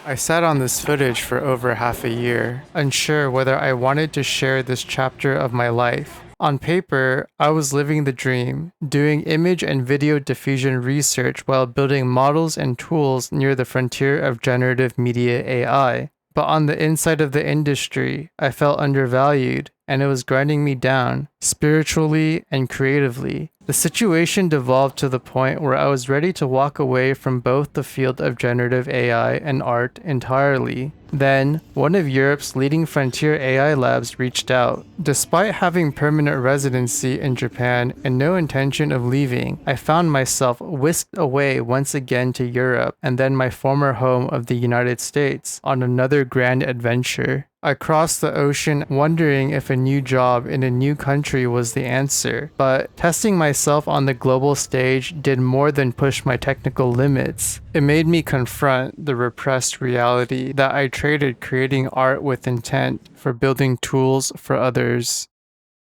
I sat on this footage for over half a year, unsure whether I wanted to share this chapter of my life. On paper, I was living the dream, doing image and video diffusion research while building models and tools near the frontier of generative media AI. But on the inside of the industry, I felt undervalued, and it was grinding me down, spiritually and creatively. The situation devolved to the point where I was ready to walk away from both the field of generative AI and art entirely. Then, one of Europe's leading frontier AI labs reached out. Despite having permanent residency in Japan and no intention of leaving, I found myself whisked away once again to Europe and then my former home of the United States on another grand adventure. I crossed the ocean wondering if a new job in a new country was the answer, but testing myself on the global stage did more than push my technical limits. It made me confront the repressed reality that I traded creating art with intent for building tools for others.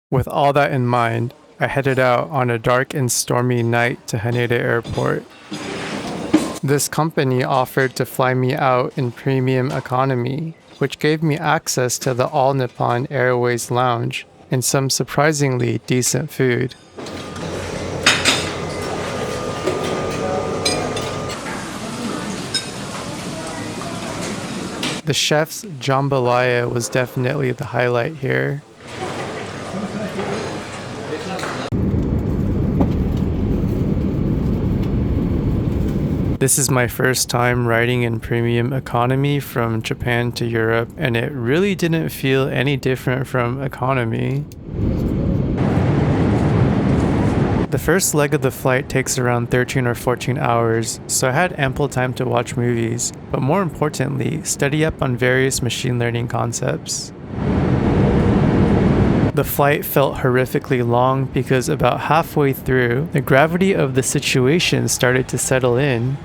With all that in mind, I headed out on a dark and stormy night to Haneda Airport. This company offered to fly me out in premium economy, which gave me access to the All Nippon Airways lounge and some surprisingly decent food. The chef's jambalaya was definitely the highlight here. This is my first time riding in premium economy from Japan to Europe, and it really didn't feel any different from economy. The first leg of the flight takes around 13 or 14 hours, so I had ample time to watch movies, but more importantly, study up on various machine learning concepts. The flight felt horrifically long because about halfway through, the gravity of the situation started to settle in.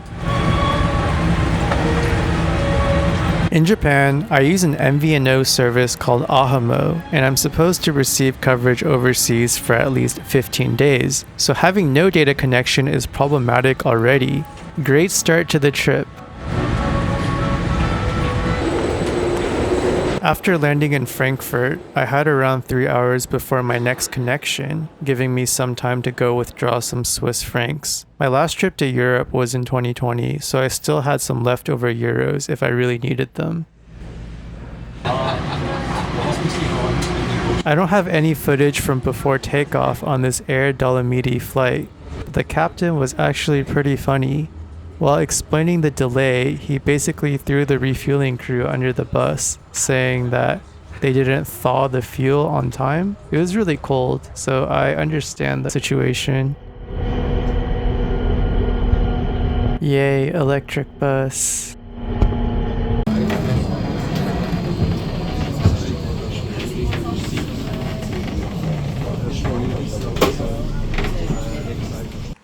In Japan, I use an MVNO service called Ahamo, and I'm supposed to receive coverage overseas for at least 15 days, so having no data connection is problematic already. Great start to the trip. After landing in Frankfurt, I had around 3 hours before my next connection, giving me some time to go withdraw some Swiss francs. My last trip to Europe was in 2020, so I still had some leftover euros if I really needed them. I don't have any footage from before takeoff on this Air Dolomiti flight, but the captain was actually pretty funny. While explaining the delay, he basically threw the refueling crew under the bus, saying that they didn't thaw the fuel on time. It was really cold, so I understand the situation. Yay, electric bus.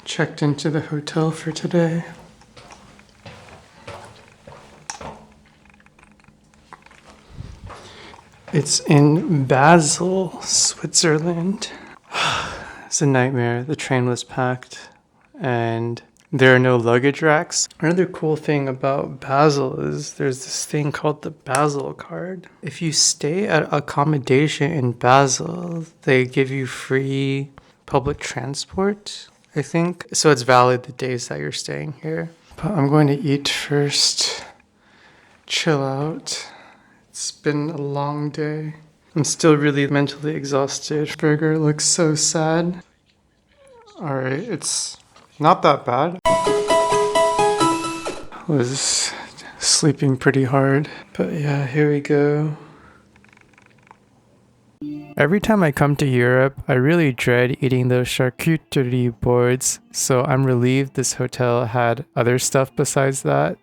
Checked into the hotel for today. It's in Basel, Switzerland. It's a nightmare. The train was packed and there are no luggage racks. Another cool thing about Basel is there's this thing called the Basel card. If you stay at accommodation in Basel, they give you free public transport, I think. So it's valid the days that you're staying here. But I'm going to eat first, chill out. It's been a long day. I'm still really mentally exhausted. Burger looks so sad. Alright, it's not that bad. I was sleeping pretty hard. But yeah, here we go. Every time I come to Europe, I really dread eating those charcuterie boards, so I'm relieved this hotel had other stuff besides that.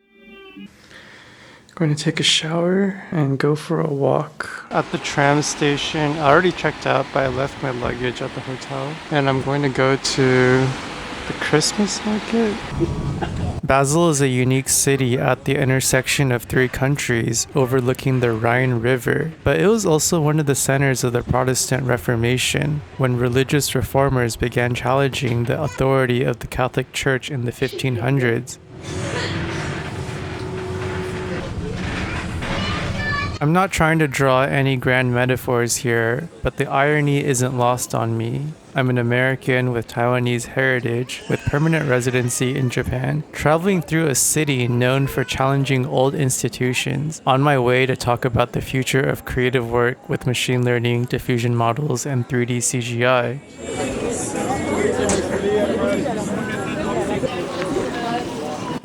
Going to take a shower and go for a walk. At the tram station, I already checked out, but I left my luggage at the hotel. And I'm going to go to the Christmas market. Basel is a unique city at the intersection of 3 countries overlooking the Rhine River, but it was also one of the centers of the Protestant Reformation, when religious reformers began challenging the authority of the Catholic Church in the 1500s. I'm not trying to draw any grand metaphors here, but the irony isn't lost on me. I'm an American with Taiwanese heritage with permanent residency in Japan, traveling through a city known for challenging old institutions, on my way to talk about the future of creative work with machine learning, diffusion models, and 3D CGI.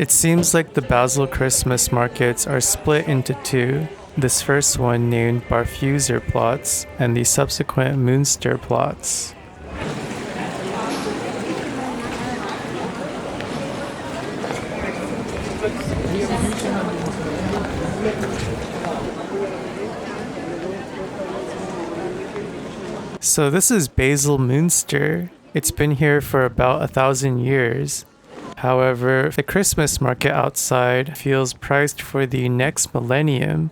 It seems like the Basel Christmas markets are split into two. This first one named Barfuser plots and the subsequent Munster plots. So this is Basel Munster. It's been here for about 1,000 years. However, the Christmas market outside feels priced for the next millennium.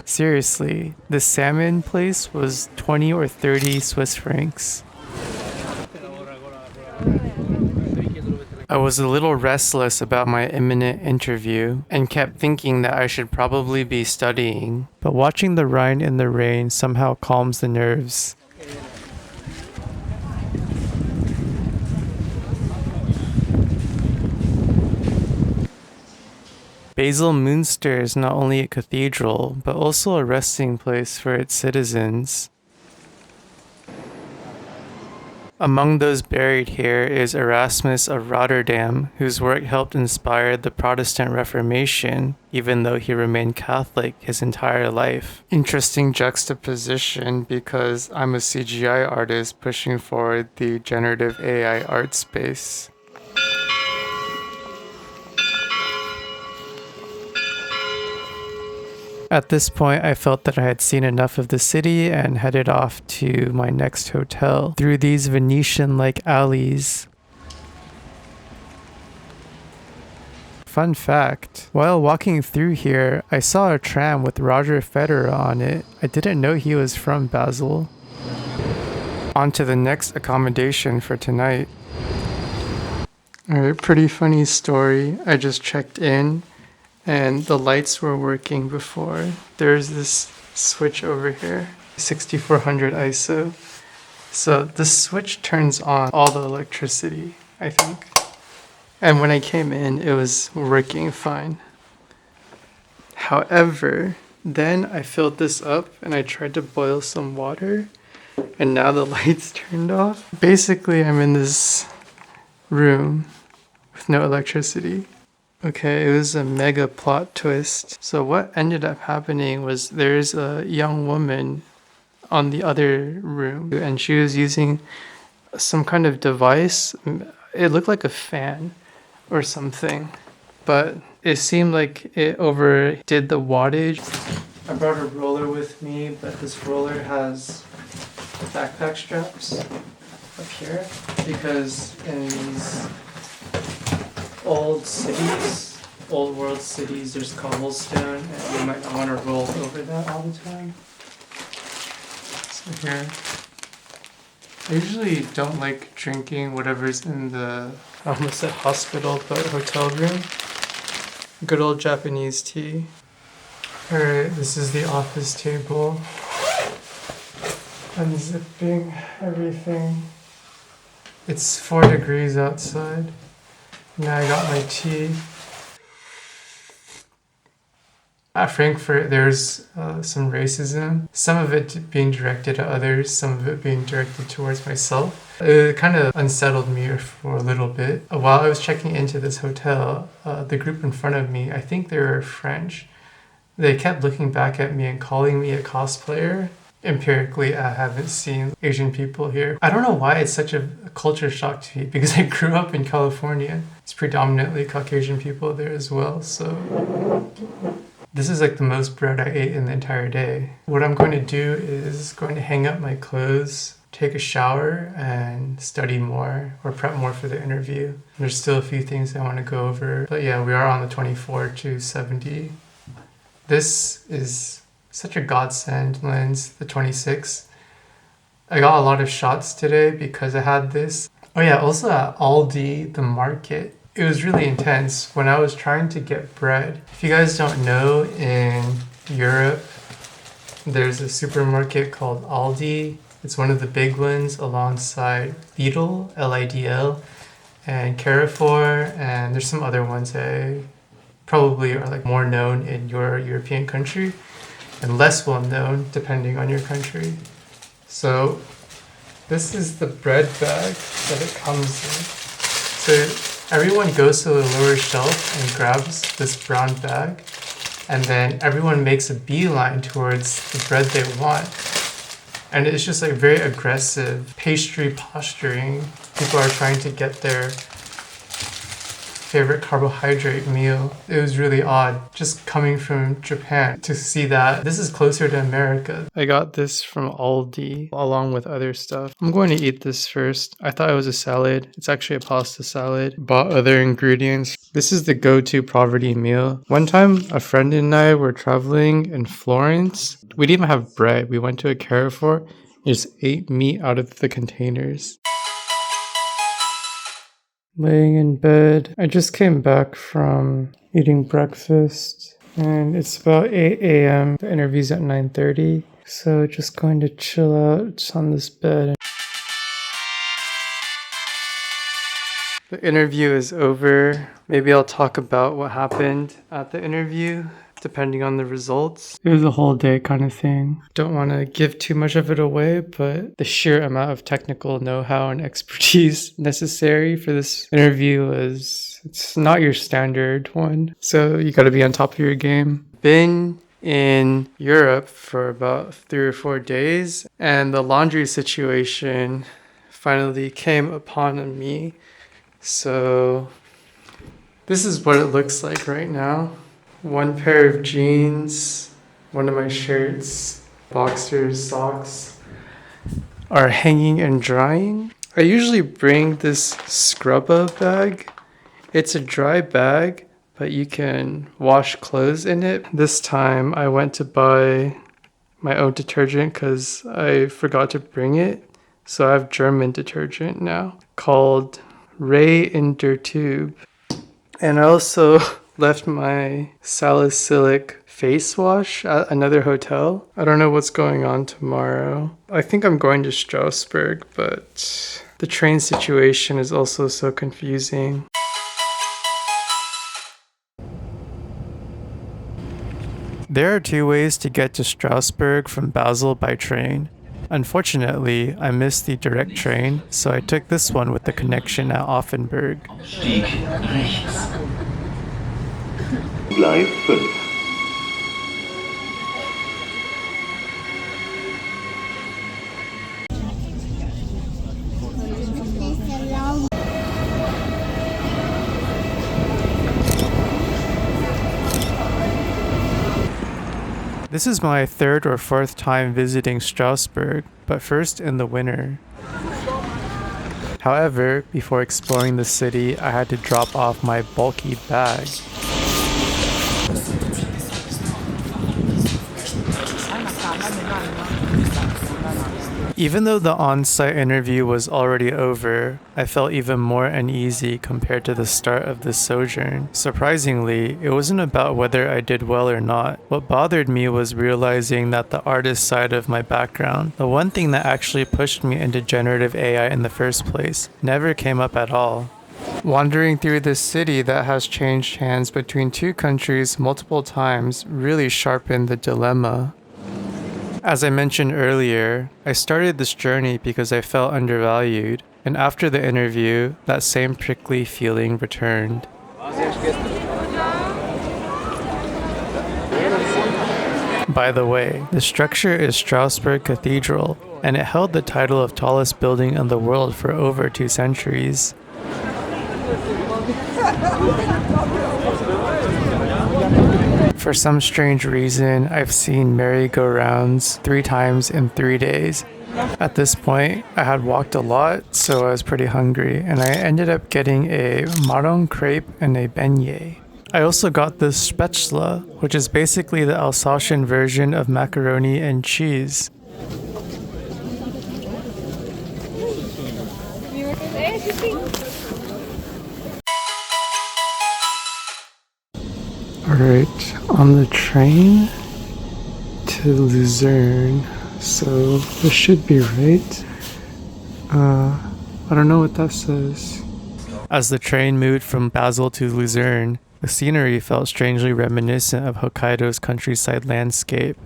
Seriously, the salmon place was 20 or 30 Swiss francs. I was a little restless about my imminent interview and kept thinking that I should probably be studying, but watching the Rhine in the rain somehow calms the nerves. Basel Munster is not only a cathedral, but also a resting place for its citizens. Among those buried here is Erasmus of Rotterdam, whose work helped inspire the Protestant Reformation, even though he remained Catholic his entire life. Interesting juxtaposition because I'm a CGI artist pushing forward the generative AI art space. At this point, I felt that I had seen enough of the city and headed off to my next hotel through these Venetian-like alleys. Fun fact, while walking through here, I saw a tram with Roger Federer on it. I didn't know he was from Basel. On to the next accommodation for tonight. Alright, pretty funny story. I just checked in and the lights were working before. There's this switch over here, 6400 ISO. So this switch turns on all the electricity, I think. And when I came in, it was working fine. However, then I filled this up and I tried to boil some water and now the lights turned off. Basically, I'm in this room with no electricity. Okay, it was a mega plot twist. So what ended up happening was there's a young woman on the other room and she was using some kind of device. It looked like a fan or something, but it seemed like it overdid the wattage. I brought a roller with me, but this roller has backpack straps up here because in these old world cities, there's cobblestone and you might not want to roll over that all the time. So here, I usually don't like drinking whatever's in the, I almost said hospital, but hotel room. Good old Japanese tea. Alright, this is the office table. Unzipping everything. It's 4 degrees outside. Now I got my tea. At Frankfurt, there's some racism. Some of it being directed at others, some of it being directed towards myself. It kind of unsettled me for a little bit. While I was checking into this hotel, the group in front of me, I think they were French, they kept looking back at me and calling me a cosplayer. Empirically, I haven't seen Asian people here. I don't know why it's such a culture shock to me because I grew up in California. It's predominantly Caucasian people there as well, so this is like the most bread I ate in the entire day. What I'm going to do is going to hang up my clothes, take a shower, and study more or prep more for the interview. There's still a few things I want to go over, but yeah, we are on the 24 to 70. This is such a godsend lens, the 26. I got a lot of shots today because I had this. Oh yeah, also at Aldi, the market, It was really intense when I was trying to get bread. If you guys don't know, in Europe, there's a supermarket called Aldi. It's one of the big ones alongside Lidl, Lidl, and Carrefour, and there's some other ones that probably are like more known in your European country and less well known depending on your country. So this is the bread bag that it comes in. So everyone goes to the lower shelf and grabs this brown bag, and then everyone makes a beeline towards the bread they want. And it's just like very aggressive pastry posturing. People are trying to get their favorite carbohydrate meal. It was really odd just coming from Japan to see that. This is closer to America. I got this from Aldi along with other stuff. I'm going to eat this first. I thought it was a salad. It's actually a pasta salad. Bought other ingredients. This is the go-to poverty meal. One time, a friend and I were traveling in Florence. We didn't even have bread. We went to a Carrefour, just ate meat out of the containers. Laying in bed. I just came back from eating breakfast and it's about 8 a.m. The interview's at 9:30. So just going to chill out on this bed. The interview is over. Maybe I'll talk about what happened at the interview, depending on the results. It was a whole day kind of thing. Don't want to give too much of it away, but the sheer amount of technical know-how and expertise necessary for this interview it's not your standard one. So you got to be on top of your game. Been in Europe for about 3 or 4 days, and the laundry situation finally came upon me. So this is what it looks like right now. One pair of jeans, one of my shirts, boxers, socks are hanging and drying. I usually bring this scrubba bag. It's a dry bag, but you can wash clothes in it. This time I went to buy my own detergent because I forgot to bring it. So I have German detergent now called Ray in der Tube. And I also left my salicylic face wash at another hotel. I don't know what's going on tomorrow. I think I'm going to Strasbourg, but the train situation is also so confusing. There are 2 ways to get to Strasbourg from Basel by train. Unfortunately, I missed the direct train, so I took this one with the connection at Offenburg. Stieg rechts. Gleis 5. This is my 3rd or 4th time visiting Strasbourg, but first in the winter. However, before exploring the city, I had to drop off my bulky bag. Even though the on-site interview was already over, I felt even more uneasy compared to the start of this sojourn. Surprisingly, it wasn't about whether I did well or not. What bothered me was realizing that the artist side of my background, the one thing that actually pushed me into generative AI in the first place, never came up at all. Wandering through this city that has changed hands between 2 countries multiple times really sharpened the dilemma. As I mentioned earlier, I started this journey because I felt undervalued, and after the interview, that same prickly feeling returned. By the way, the structure is Strasbourg Cathedral, and it held the title of tallest building in the world for over 2 centuries. For some strange reason, I've seen merry-go-rounds 3 times in 3 days. At this point, I had walked a lot, so I was pretty hungry, and I ended up getting a marron crepe and a beignet. I also got this spätzle, which is basically the Alsatian version of macaroni and cheese. Alright, on the train to Lucerne, so this should be right. I don't know what that says. As the train moved from Basel to Lucerne, the scenery felt strangely reminiscent of Hokkaido's countryside landscape.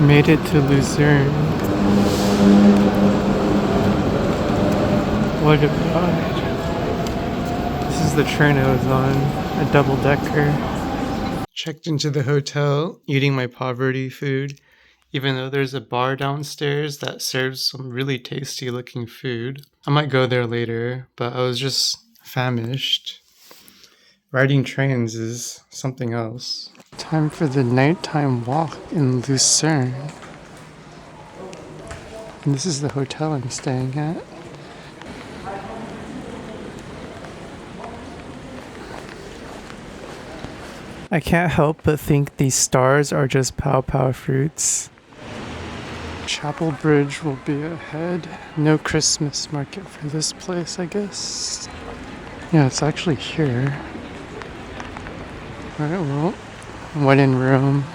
Made it to Lucerne. What a ride. This is the train I was on, a double-decker. Checked into the hotel, eating my poverty food, even though there's a bar downstairs that serves some really tasty looking food. I might go there later, but I was just famished. Riding trains is something else. Time for the nighttime walk in Lucerne. And this is the hotel I'm staying at. I can't help but think these stars are just pow pow fruits. Chapel Bridge will be ahead. No Christmas market for this place, I guess. Yeah, it's actually here. Alright, well, wedding room.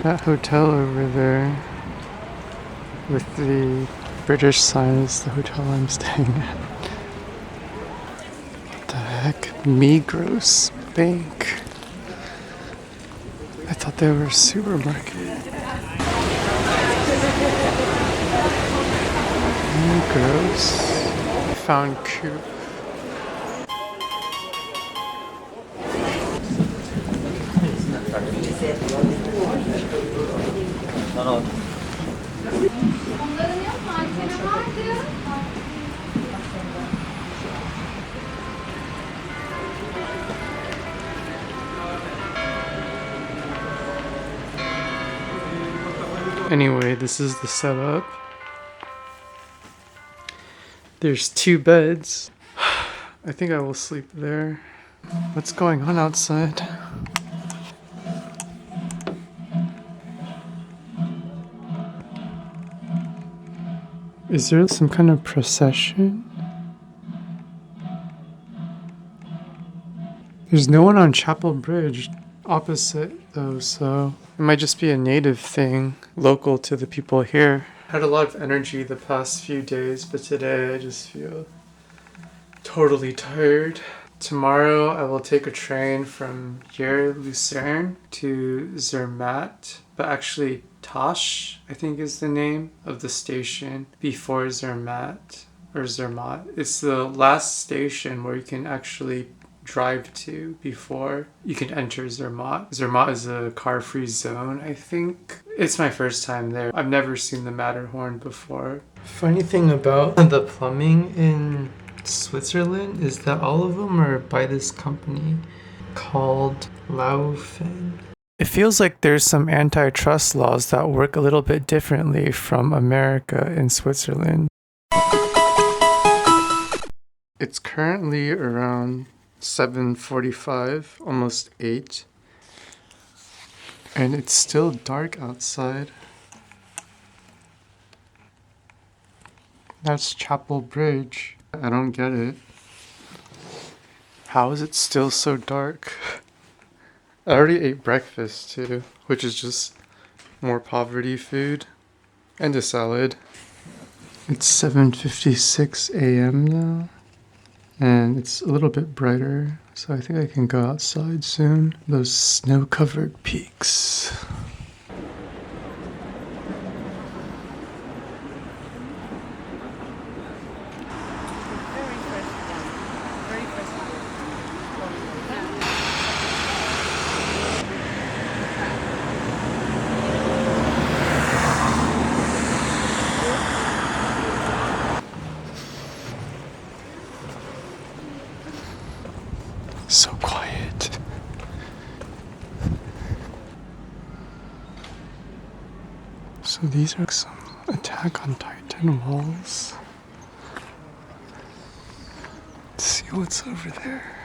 That hotel over there with the British sign is the hotel I'm staying at. What the heck? Migros Bank. I thought they were a supermarket. Migros. Found Coop. Anyway, this is the setup. There's 2 beds. I think I will sleep there. What's going on outside? Is there some kind of procession? There's no one on Chapel Bridge opposite though, so it might just be a native thing, local to the people here. Had a lot of energy the past few days, but today I just feel totally tired. Tomorrow I will take a train from here, Lucerne, to Zermatt, but actually Tasch, I think is the name of the station before Zermatt, or Zermatt. It's the last station where you can actually drive to before you can enter Zermatt. Zermatt is a car-free zone, I think. It's my first time there. I've never seen the Matterhorn before. Funny thing about the plumbing in Switzerland is that all of them are by this company called Laufen. It feels like there's some antitrust laws that work a little bit differently from America in Switzerland. It's currently around 7:45, almost 8. And it's still dark outside. That's Chapel Bridge. I don't get it. How is it still so dark? I already ate breakfast too, which is just more poverty food and a salad. It's 7:56 a.m. now, and it's a little bit brighter, so I think I can go outside soon. Those snow-covered peaks. So quiet. So these are some Attack on Titan walls. Let's see what's over there.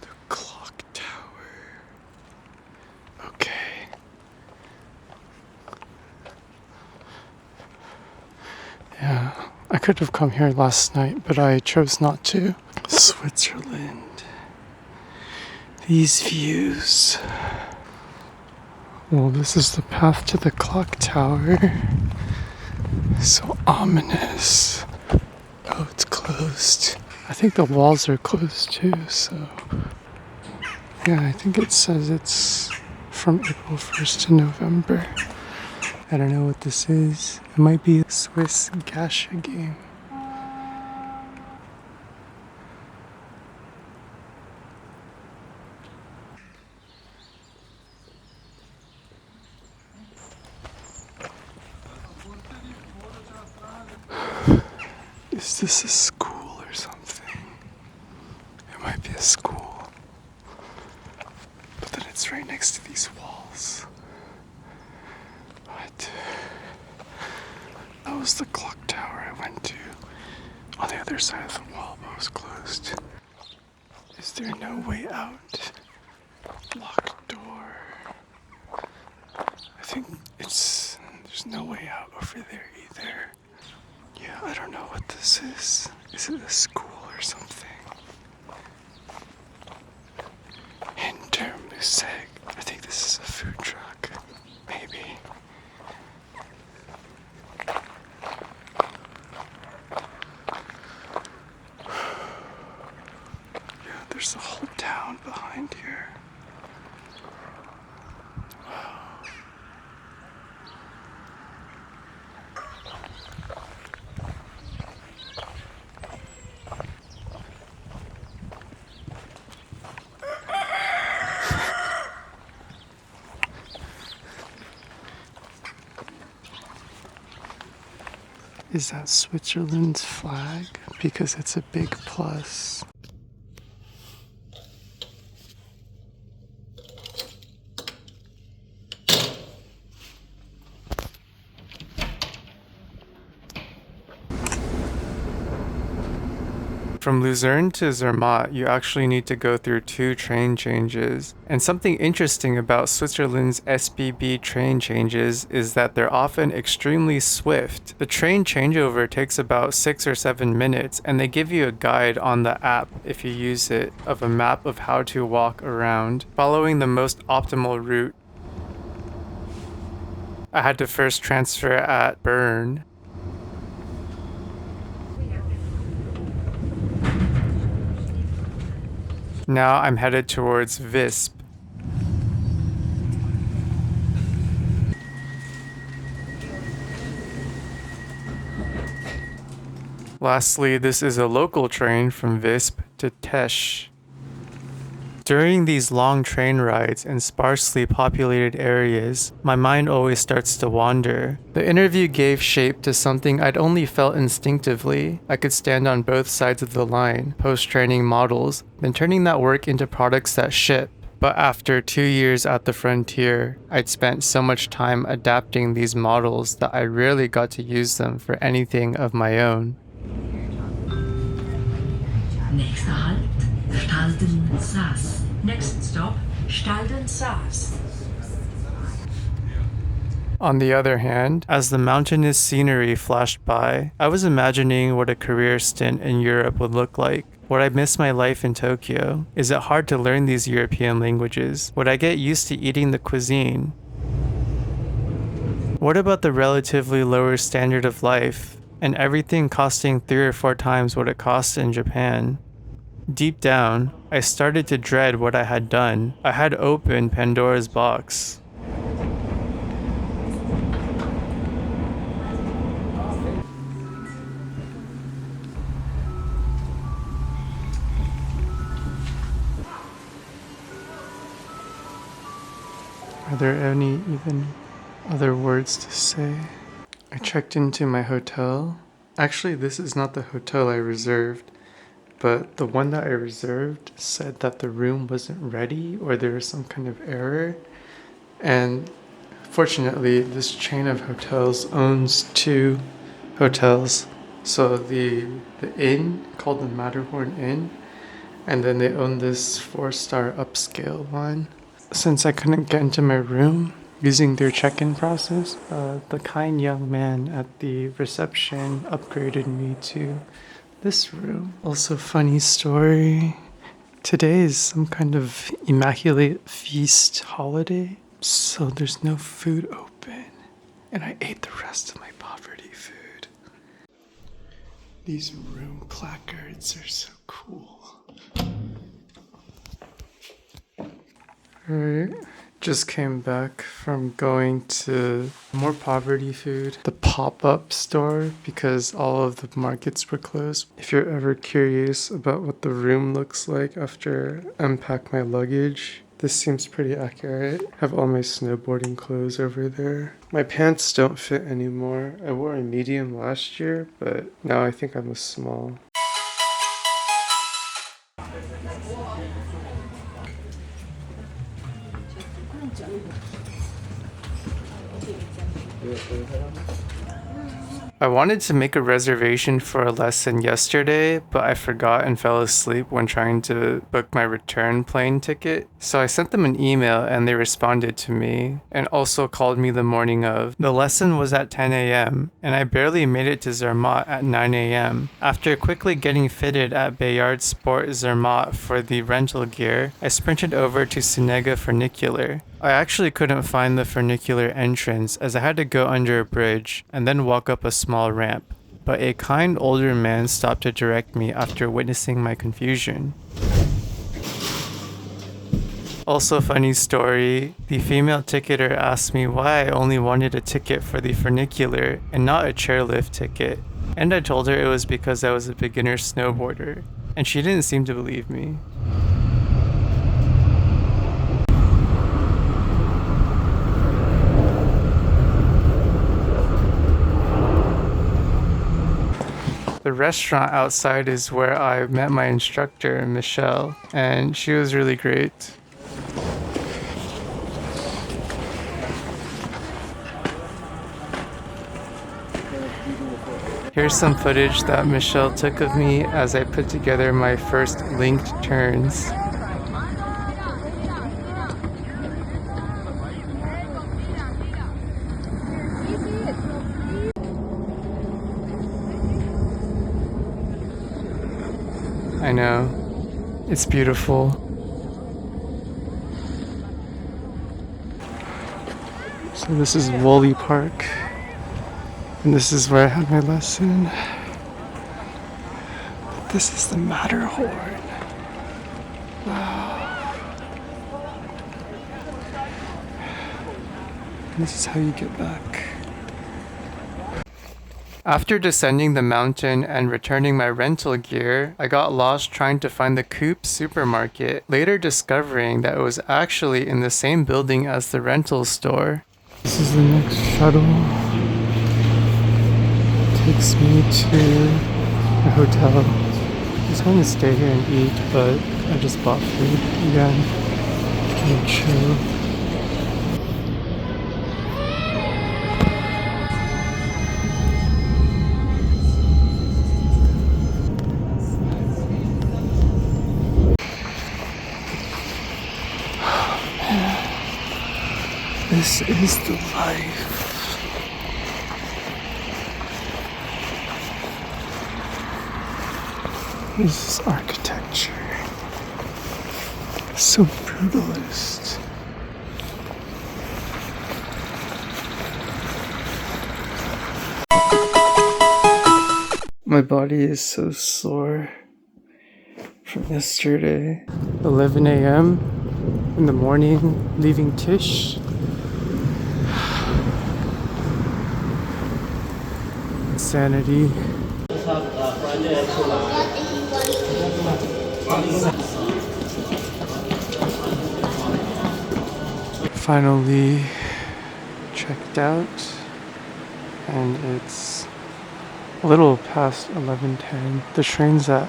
The clock tower. Okay. Yeah, I could have come here last night, but I chose not to. Switzerland. These views. Well, this is the path to the clock tower. So ominous. Oh, it's closed. I think the walls are closed too, so... Yeah, I think it says it's from April 1st to November. I don't know what this is. It might be a Swiss gacha game. Is this a school or something? It might be a school. But then it's right next to these walls. What? That was the clock tower I went to. On the other side of the wall, but it was closed. Is there no way out? Locked door. I think there's no way out over there either. Yeah, I don't know what this is. Is it a school or something? Interim Musegg. I think this is a food truck. Maybe. Yeah, there's a whole town behind here. Is that Switzerland's flag? Because it's a big plus. From Lucerne to Zermatt, you actually need to go through 2 train changes. And something interesting about Switzerland's SBB train changes is that they're often extremely swift. The train changeover takes about 6 or 7 minutes, and they give you a guide on the app, if you use it, of a map of how to walk around, following the most optimal route. I had to first transfer at Bern. Now I'm headed towards Visp. Lastly, this is a local train from Visp to Tasch. During these long train rides in sparsely populated areas, my mind always starts to wander. The interview gave shape to something I'd only felt instinctively. I could stand on both sides of the line, post-training models, then turning that work into products that ship. But after 2 years at the frontier, I'd spent so much time adapting these models that I rarely got to use them for anything of my own. Nächster Halt, Stalden Saas. Next stop, Stalden Saas. On the other hand, as the mountainous scenery flashed by, I was imagining what a career stint in Europe would look like. Would I miss my life in Tokyo? Is it hard to learn these European languages? Would I get used to eating the cuisine? What about the relatively lower standard of life, and everything costing 3 or 4 times what it costs in Japan? Deep down, I started to dread what I had done. I had opened Pandora's box. Are there any even other words to say? I checked into my hotel. Actually, this is not the hotel I reserved, but the one that I reserved said that the room wasn't ready or there was some kind of error. And Fortunately, this chain of hotels owns 2 hotels. So the inn called the Matterhorn Inn, and then they own this 4-star upscale one. Since I couldn't get into my room using their check-in process, the kind young man at the reception upgraded me to this room. Also, funny story. Today is some kind of immaculate feast holiday, so there's no food open, and I ate the rest of my poverty food. These room placards are so cool. Alright, just came back from going to more poverty food, the pop-up store, because all of the markets were closed. If you're ever curious about what the room looks like after I unpack my luggage, this seems pretty accurate. I have all my snowboarding clothes over there. My pants don't fit anymore. I wore a medium last year, but now I think I'm a small. I wanted to make a reservation for a lesson yesterday, but I forgot and fell asleep when trying to book my return plane ticket. So I sent them an email and they responded to me and also called me the morning of. The lesson was at 10 a.m. and I barely made it to Zermatt at 9 a.m. After quickly getting fitted at Bayard Sport Zermatt for the rental gear, I sprinted over to Haneda funicular. I actually couldn't find the funicular entrance as I had to go under a bridge and then walk up a small ramp, but a kind older man stopped to direct me after witnessing my confusion. Also, funny story, the female ticketer asked me why I only wanted a ticket for the funicular and not a chairlift ticket, and I told her it was because I was a beginner snowboarder, and she didn't seem to believe me. The restaurant outside is where I met my instructor, Michelle, and she was really great. Here's some footage that Michelle took of me as I put together my first linked turns. I know, it's beautiful. So this is Woolley Park, and this is where I had my lesson. But this is the Matterhorn. Wow. This is how you get back. After descending the mountain and returning my rental gear, I got lost trying to find the Coop supermarket, later discovering that it was actually in the same building as the rental store. This is the next shuttle. It takes me to a hotel. I was going to stay here and eat, but I just bought food again. Kind of chill. This is the life. This is architecture. So brutalist. My body is so sore from yesterday. 11 a.m. in the morning, leaving Tasch. Insanity. Finally checked out, and it's a little past 11:10. The train's at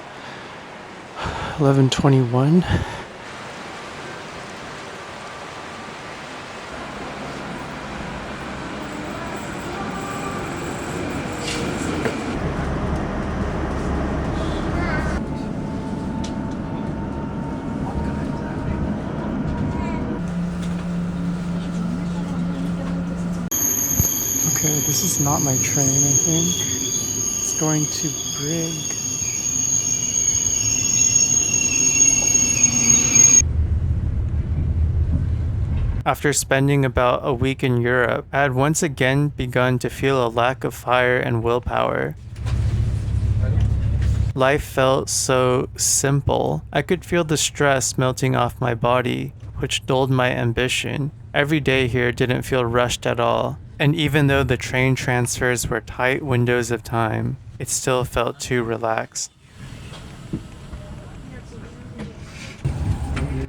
11:21. Okay, this is not my train, I think. It's going to Brig. After spending about a week in Europe, I had once again begun to feel a lack of fire and willpower. Life felt so simple. I could feel the stress melting off my body, which dulled my ambition. Every day here didn't feel rushed at all. And even though the train transfers were tight windows of time, it still felt too relaxed.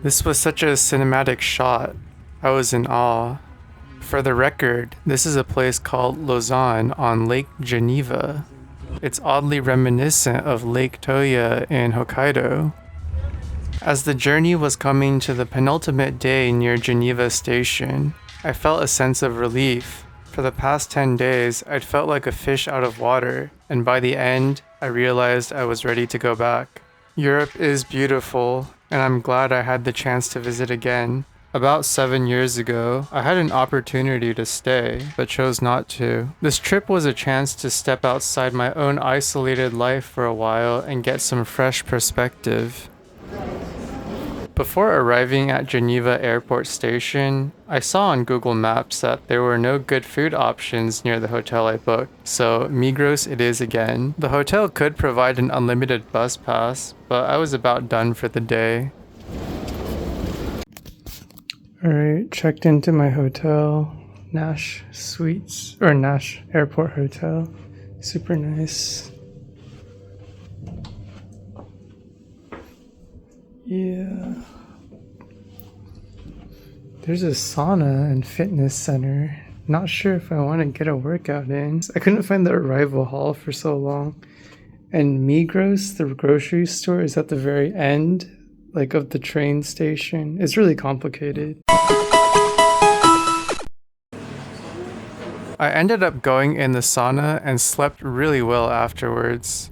This was such a cinematic shot. I was in awe. For the record, this is a place called Lausanne on Lake Geneva. It's oddly reminiscent of Lake Toya in Hokkaido. As the journey was coming to the penultimate day near Geneva station, I felt a sense of relief. For the past 10 days, I'd felt like a fish out of water, and by the end, I realized I was ready to go back. Europe is beautiful, and I'm glad I had the chance to visit again. About 7 years ago, I had an opportunity to stay, but chose not to. This trip was a chance to step outside my own isolated life for a while and get some fresh perspective. Before arriving at Geneva Airport Station, I saw on Google Maps that there were no good food options near the hotel I booked, so Migros it is again. The hotel could provide an unlimited bus pass, but I was about done for the day. Alright, checked into my hotel, Nash Suites, or Nash Airport Hotel. Super nice. Yeah. There's a sauna and fitness center. Not sure if I want to get a workout in. I couldn't find the arrival hall for so long. And Migros, the grocery store, is at the very end, like of the train station. It's really complicated. I ended up going in the sauna and slept really well afterwards.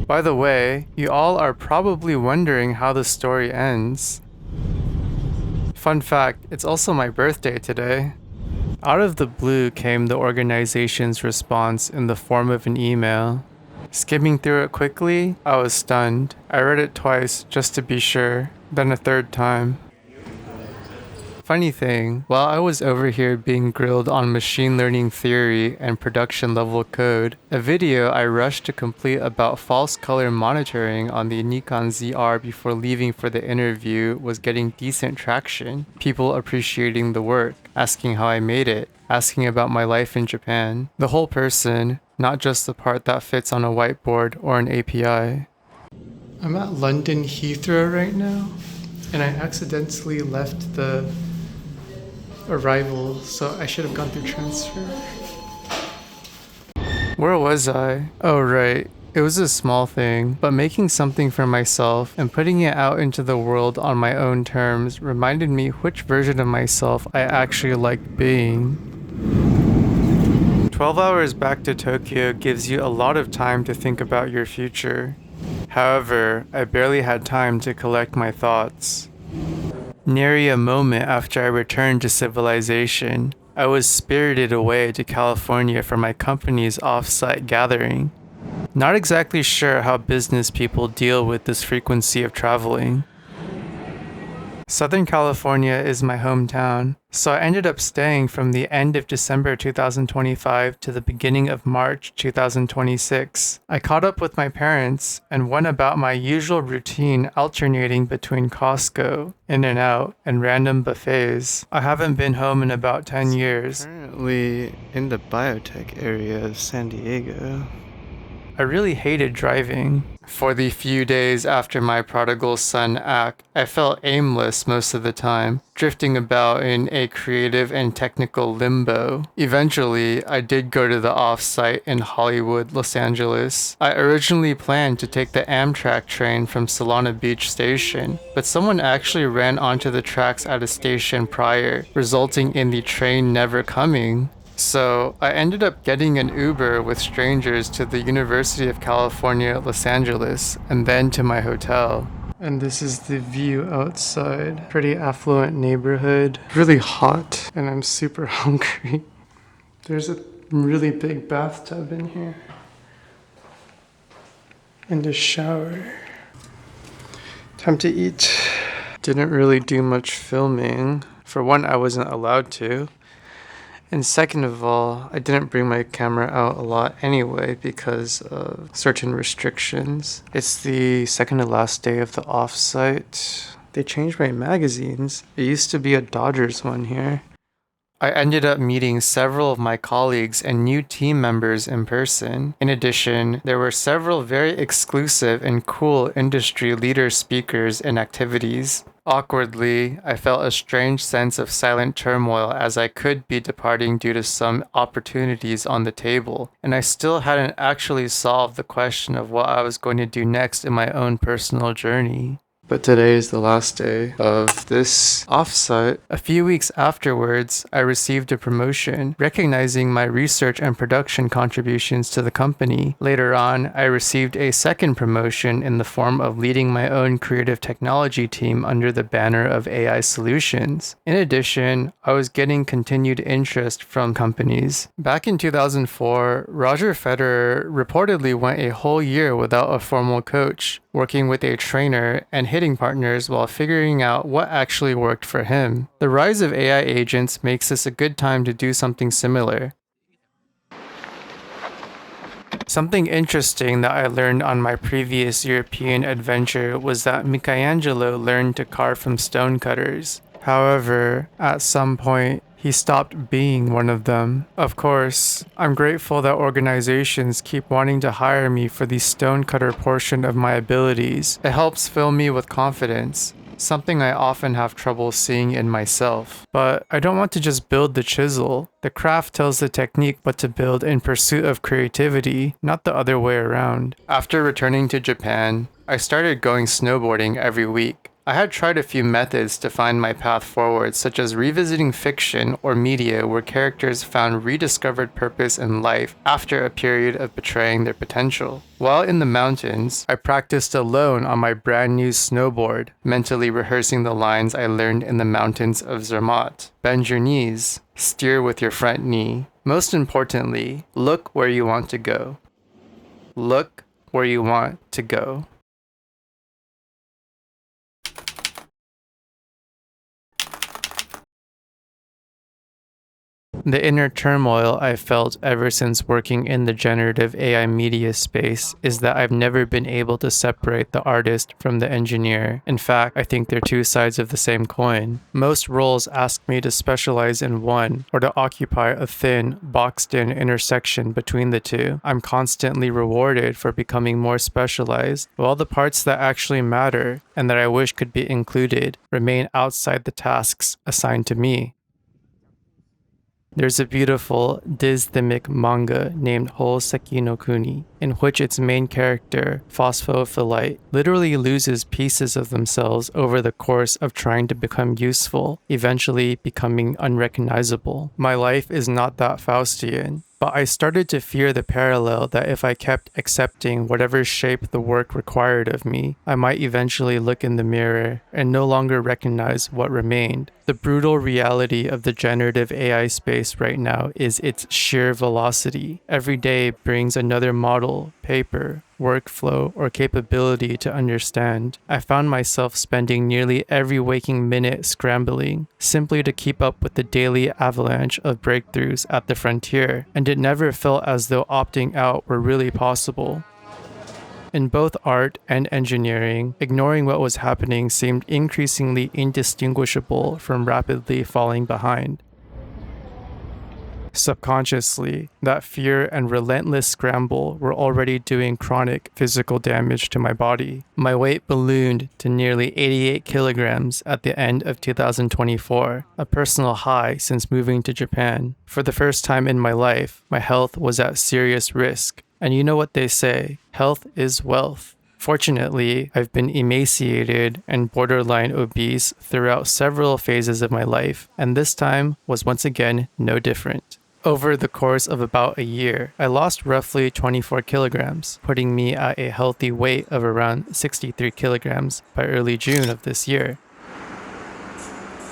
By the way, you all are probably wondering how the story ends. Fun fact, it's also my birthday today. Out of the blue came the organization's response in the form of an email. Skimming through it quickly, I was stunned. I read it twice just to be sure, then a third time. Funny thing, while I was over here being grilled on machine learning theory and production level code, a video I rushed to complete about false color monitoring on the Nikon ZR before leaving for the interview was getting decent traction. People appreciating the work, asking how I made it, asking about my life in Japan. The whole person, not just the part that fits on a whiteboard or an API. I'm at London Heathrow right now, and I accidentally left the arrival, so I should have gone through transfer. Where was I? Oh right, it was a small thing, but making something for myself and putting it out into the world on my own terms reminded me which version of myself I actually liked being. 12 hours back to Tokyo gives you a lot of time to think about your future. However, I barely had time to collect my thoughts. Nary a moment after I returned to civilization, I was spirited away to California for my company's off-site gathering. Not exactly sure how business people deal with this frequency of traveling. Southern California is my hometown, so I ended up staying from the end of December 2025 to the beginning of March 2026. I caught up with my parents and went about my usual routine alternating between Costco, In-N-Out, and random buffets. I haven't been home in about 10 years. Currently in the biotech area of San Diego. I really hated driving. For the few days after my prodigal son act, I felt aimless most of the time, drifting about in a creative and technical limbo. Eventually, I did go to the off-site in Hollywood, Los Angeles. I originally planned to take the Amtrak train from Solana Beach Station, but someone actually ran onto the tracks at a station prior, resulting in the train never coming. So I ended up getting an Uber with strangers to the University of California, Los Angeles, and then to my hotel. And this is the view outside. Pretty affluent neighborhood. Really hot, and I'm super hungry. There's a really big bathtub in here. And a shower. Time to eat. Didn't really do much filming. For one, I wasn't allowed to. And second of all, I didn't bring my camera out a lot anyway because of certain restrictions. It's the second to last day of the offsite. They changed my magazines. It used to be a Dodgers one here. I ended up meeting several of my colleagues and new team members in person. In addition, there were several very exclusive and cool industry leader speakers and activities. Awkwardly, I felt a strange sense of silent turmoil as I could be departing due to some opportunities on the table, and I still hadn't actually solved the question of what I was going to do next in my own personal journey. But today is the last day of this offsite. A few weeks afterwards, I received a promotion, recognizing my research and production contributions to the company. Later on, I received a second promotion in the form of leading my own creative technology team under the banner of AI solutions. In addition, I was getting continued interest from companies. Back in 2004, Roger Federer reportedly went a whole year without a formal coach, working with a trainer and hitting partners while figuring out what actually worked for him. The rise of AI agents makes this a good time to do something similar. Something interesting that I learned on my previous European adventure was that Michelangelo learned to carve from stonecutters. However, at some point, he stopped being one of them. Of course, I'm grateful that organizations keep wanting to hire me for the stonecutter portion of my abilities. It helps fill me with confidence, something I often have trouble seeing in myself. But I don't want to just build the chisel. The craft tells the technique what to build in pursuit of creativity, not the other way around. After returning to Japan, I started going snowboarding every week. I had tried a few methods to find my path forward, such as revisiting fiction or media where characters found rediscovered purpose in life after a period of betraying their potential. While in the mountains, I practiced alone on my brand new snowboard, mentally rehearsing the lines I learned in the mountains of Zermatt. Bend your knees, steer with your front knee. Most importantly, look where you want to go. Look where you want to go. The inner turmoil I've felt ever since working in the generative AI media space is that I've never been able to separate the artist from the engineer. In fact, I think they're two sides of the same coin. Most roles ask me to specialize in one or to occupy a thin, boxed-in intersection between the two. I'm constantly rewarded for becoming more specialized, while the parts that actually matter and that I wish could be included remain outside the tasks assigned to me. There's a beautiful dysthymic manga named Houseki no Kuni, in which its main character, Phosphophilite, literally loses pieces of themselves over the course of trying to become useful, eventually becoming unrecognizable. My life is not that Faustian, but I started to fear the parallel that if I kept accepting whatever shape the work required of me, I might eventually look in the mirror and no longer recognize what remained. The brutal reality of the generative AI space right now is its sheer velocity. Every day brings another model, paper, workflow, or capability to understand. I found myself spending nearly every waking minute scrambling, simply to keep up with the daily avalanche of breakthroughs at the frontier, and it never felt as though opting out were really possible. In both art and engineering, ignoring what was happening seemed increasingly indistinguishable from rapidly falling behind. Subconsciously, that fear and relentless scramble were already doing chronic physical damage to my body. My weight ballooned to nearly 88 kilograms at the end of 2024, a personal high since moving to Japan. For the first time in my life, my health was at serious risk. And you know what they say, health is wealth. Fortunately, I've been emaciated and borderline obese throughout several phases of my life, and this time was once again no different. Over the course of about a year, I lost roughly 24 kilograms, putting me at a healthy weight of around 63 kilograms by early June of this year.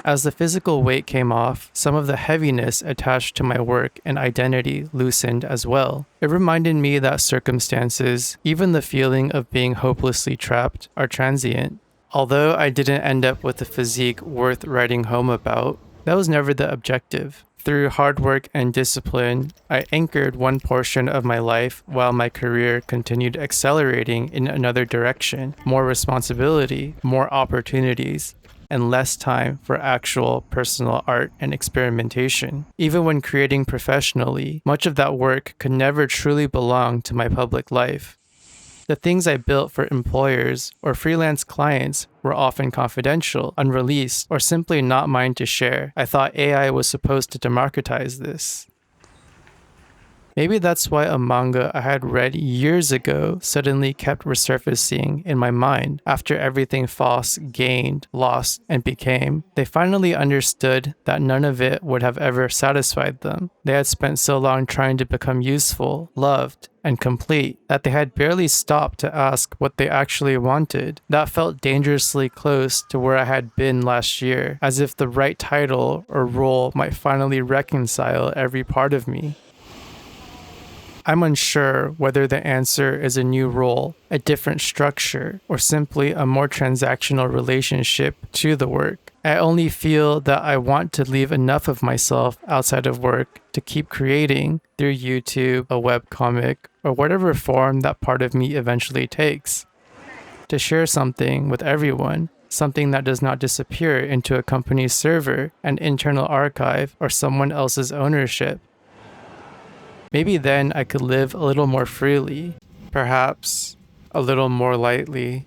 As the physical weight came off, some of the heaviness attached to my work and identity loosened as well. It reminded me that circumstances, even the feeling of being hopelessly trapped, are transient. Although I didn't end up with a physique worth writing home about, that was never the objective. Through hard work and discipline, I anchored one portion of my life while my career continued accelerating in another direction. More responsibility, more opportunities, and less time for actual personal art and experimentation. Even when creating professionally, much of that work could never truly belong to my public life. The things I built for employers or freelance clients were often confidential, unreleased, or simply not mine to share. I thought AI was supposed to democratize this. Maybe that's why a manga I had read years ago suddenly kept resurfacing in my mind after everything Foss gained, lost, and became. They finally understood that none of it would have ever satisfied them. They had spent so long trying to become useful, loved, and complete that they had barely stopped to ask what they actually wanted. That felt dangerously close to where I had been last year, as if the right title or role might finally reconcile every part of me. I'm unsure whether the answer is a new role, a different structure, or simply a more transactional relationship to the work. I only feel that I want to leave enough of myself outside of work to keep creating through YouTube, a webcomic, or whatever form that part of me eventually takes. To share something with everyone, something that does not disappear into a company's server, an internal archive, or someone else's ownership. Maybe then I could live a little more freely, perhaps a little more lightly.